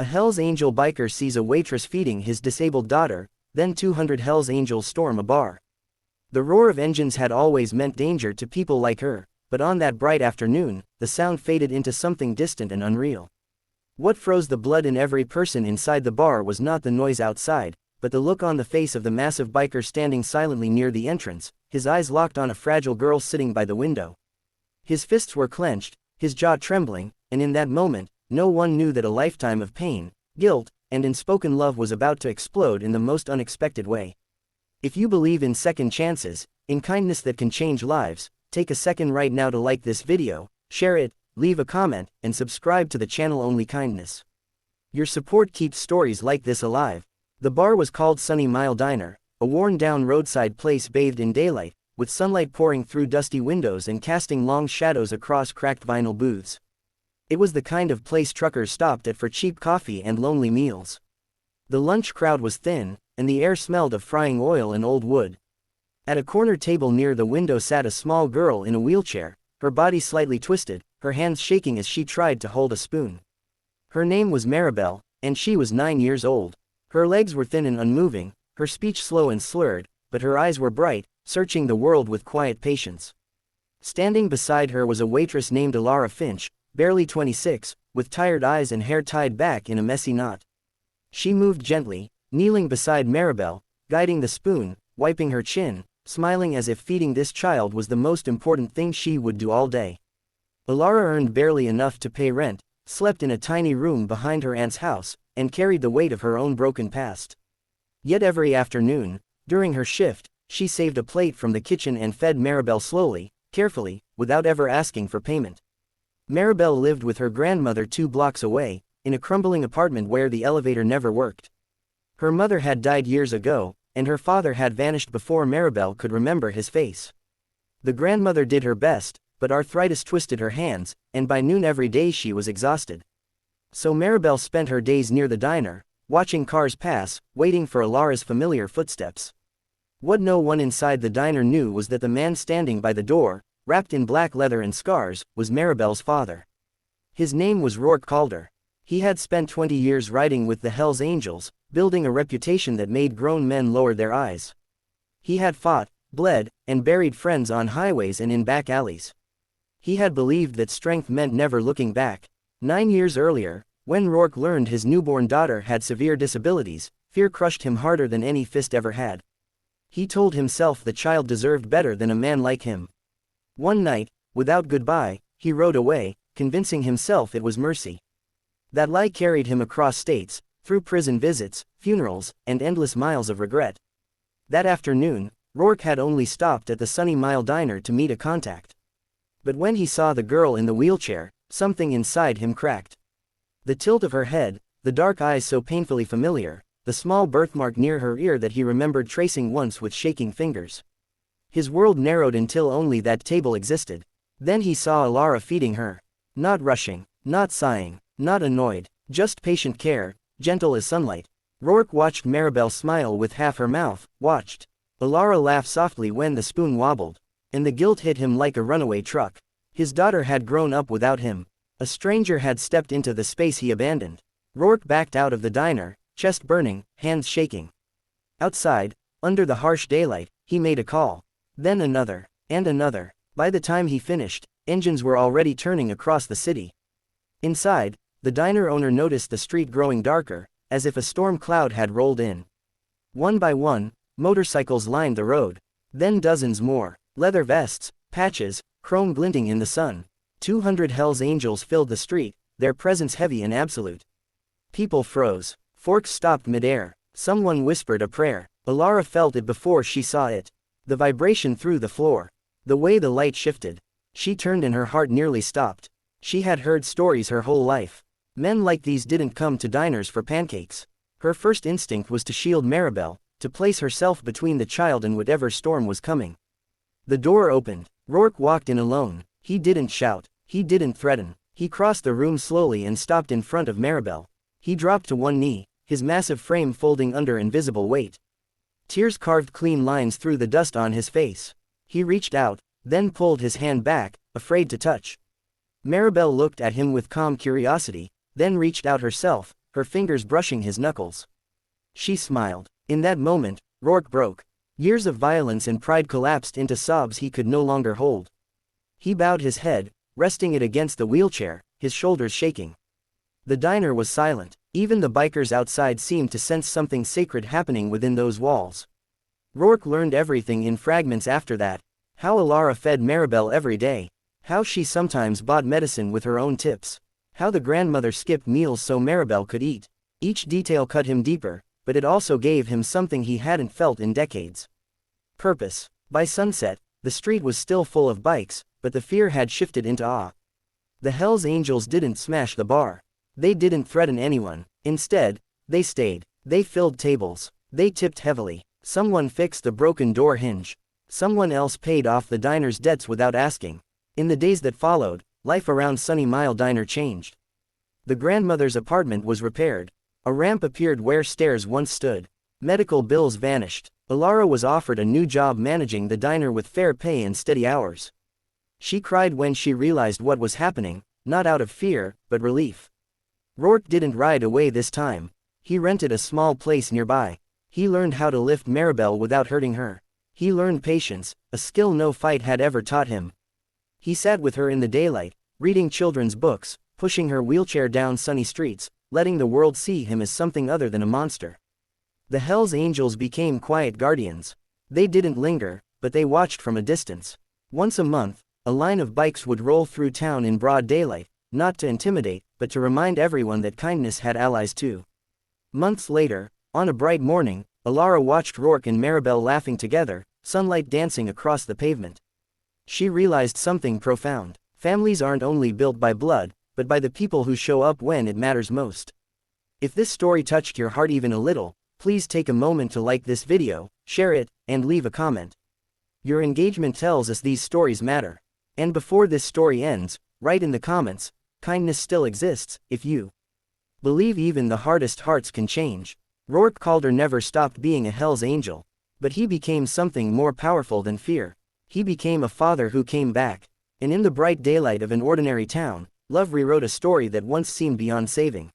A Hells Angel biker sees a waitress feeding his disabled daughter, then 200 Hells Angels storm a bar. The roar of engines had always meant danger to people like her, but on that bright afternoon, the sound faded into something distant and unreal. What froze the blood in every person inside the bar was not the noise outside, but the look on the face of the massive biker standing silently near the entrance, his eyes locked on a fragile girl sitting by the window. His fists were clenched, his jaw trembling, and in that moment, no one knew that a lifetime of pain, guilt, and unspoken love was about to explode in the most unexpected way. If you believe in second chances, in kindness that can change lives, take a second right now to like this video, share it, leave a comment, and subscribe to the channel. Only kindness. Your support keeps stories like this alive. The bar was called Sunny Mile Diner, a worn-down roadside place bathed in daylight, with sunlight pouring through dusty windows and casting long shadows across cracked vinyl booths. It was the kind of place truckers stopped at for cheap coffee and lonely meals. The lunch crowd was thin, and the air smelled of frying oil and old wood. At a corner table near the window sat a small girl in a wheelchair, her body slightly twisted, her hands shaking as she tried to hold a spoon. Her name was Maribel, and she was 9 years old. Her legs were thin and unmoving, her speech slow and slurred, but her eyes were bright, searching the world with quiet patience. Standing beside her was a waitress named Alara Finch, barely 26, with tired eyes and hair tied back in a messy knot. She moved gently, kneeling beside Maribel, guiding the spoon, wiping her chin, smiling as if feeding this child was the most important thing she would do all day. Alara earned barely enough to pay rent, slept in a tiny room behind her aunt's house, and carried the weight of her own broken past. Yet every afternoon, during her shift, she saved a plate from the kitchen and fed Maribel slowly, carefully, without ever asking for payment. Maribel lived with her grandmother 2 blocks away, in a crumbling apartment where the elevator never worked. Her mother had died years ago, and her father had vanished before Maribel could remember his face. The grandmother did her best, but arthritis twisted her hands, and by noon every day she was exhausted. So Maribel spent her days near the diner, watching cars pass, waiting for Alara's familiar footsteps. What no one inside the diner knew was that the man standing by the door, wrapped in black leather and scars, was Maribel's father. His name was Rourke Calder. He had spent 20 years riding with the Hells Angels, building a reputation that made grown men lower their eyes. He had fought, bled, and buried friends on highways and in back alleys. He had believed that strength meant never looking back. 9 years earlier, when Rourke learned his newborn daughter had severe disabilities, fear crushed him harder than any fist ever had. He told himself the child deserved better than a man like him. One night, without goodbye, he rode away, convincing himself it was mercy. That lie carried him across states, through prison visits, funerals, and endless miles of regret. That afternoon, Rourke had only stopped at the Sunny Mile Diner to meet a contact. But when he saw the girl in the wheelchair, something inside him cracked. The tilt of her head, the dark eyes so painfully familiar, the small birthmark near her ear that he remembered tracing once with shaking fingers. His world narrowed until only that table existed. Then he saw Alara feeding her. Not rushing, not sighing, not annoyed, just patient care, gentle as sunlight. Rourke watched Maribel smile with half her mouth, watched Alara laugh softly when the spoon wobbled, and the guilt hit him like a runaway truck. His daughter had grown up without him. A stranger had stepped into the space he abandoned. Rourke backed out of the diner, chest burning, hands shaking. Outside, under the harsh daylight, he made a call. Then another, and another. By the time he finished, engines were already turning across the city. Inside, the diner owner noticed the street growing darker, as if a storm cloud had rolled in. One by one, motorcycles lined the road. Then dozens more. Leather vests, patches, chrome glinting in the sun. 200 Hells Angels filled the street, their presence heavy and absolute. People froze. Forks stopped midair. Someone whispered a prayer. Alara felt it before she saw it. The vibration through the floor. The way the light shifted. She turned and her heart nearly stopped. She had heard stories her whole life. Men like these didn't come to diners for pancakes. Her first instinct was to shield Maribel, to place herself between the child and whatever storm was coming. The door opened. Rourke walked in alone. He didn't shout. He didn't threaten. He crossed the room slowly and stopped in front of Maribel. He dropped to one knee, his massive frame folding under invisible weight. Tears carved clean lines through the dust on his face. He reached out, then pulled his hand back, afraid to touch. Maribel looked at him with calm curiosity, then reached out herself, her fingers brushing his knuckles. She smiled. In that moment, Rourke broke. Years of violence and pride collapsed into sobs he could no longer hold. He bowed his head, resting it against the wheelchair, his shoulders shaking. The diner was silent. Even the bikers outside seemed to sense something sacred happening within those walls. Rourke learned everything in fragments after that. How Alara fed Maribel every day. How she sometimes bought medicine with her own tips. How the grandmother skipped meals so Maribel could eat. Each detail cut him deeper, but it also gave him something he hadn't felt in decades. Purpose. By sunset, the street was still full of bikes, but the fear had shifted into awe. The Hells Angels didn't smash the bar. They didn't threaten anyone. Instead, they stayed. They filled tables. They tipped heavily. Someone fixed the broken door hinge. Someone else paid off the diner's debts without asking. In the days that followed, life around Sunny Mile Diner changed. The grandmother's apartment was repaired. A ramp appeared where stairs once stood. Medical bills vanished. Alara was offered a new job managing the diner with fair pay and steady hours. She cried when she realized what was happening, not out of fear, but relief. Rourke didn't ride away this time. He rented a small place nearby. He learned how to lift Maribel without hurting her. He learned patience, a skill no fight had ever taught him. He sat with her in the daylight, reading children's books, pushing her wheelchair down sunny streets, letting the world see him as something other than a monster. The Hells Angels became quiet guardians. They didn't linger, but they watched from a distance. Once a month, a line of bikes would roll through town in broad daylight, not to intimidate, but to remind everyone that kindness had allies too. Months later, on a bright morning, Alara watched Rourke and Maribel laughing together, sunlight dancing across the pavement. She realized something profound. Families aren't only built by blood, but by the people who show up when it matters most. If this story touched your heart even a little, please take a moment to like this video, share it, and leave a comment. Your engagement tells us these stories matter. And before this story ends, write in the comments, kindness still exists, if you believe even the hardest hearts can change. Rourke Calder never stopped being a Hells Angel. But he became something more powerful than fear. He became a father who came back. And in the bright daylight of an ordinary town, love rewrote a story that once seemed beyond saving.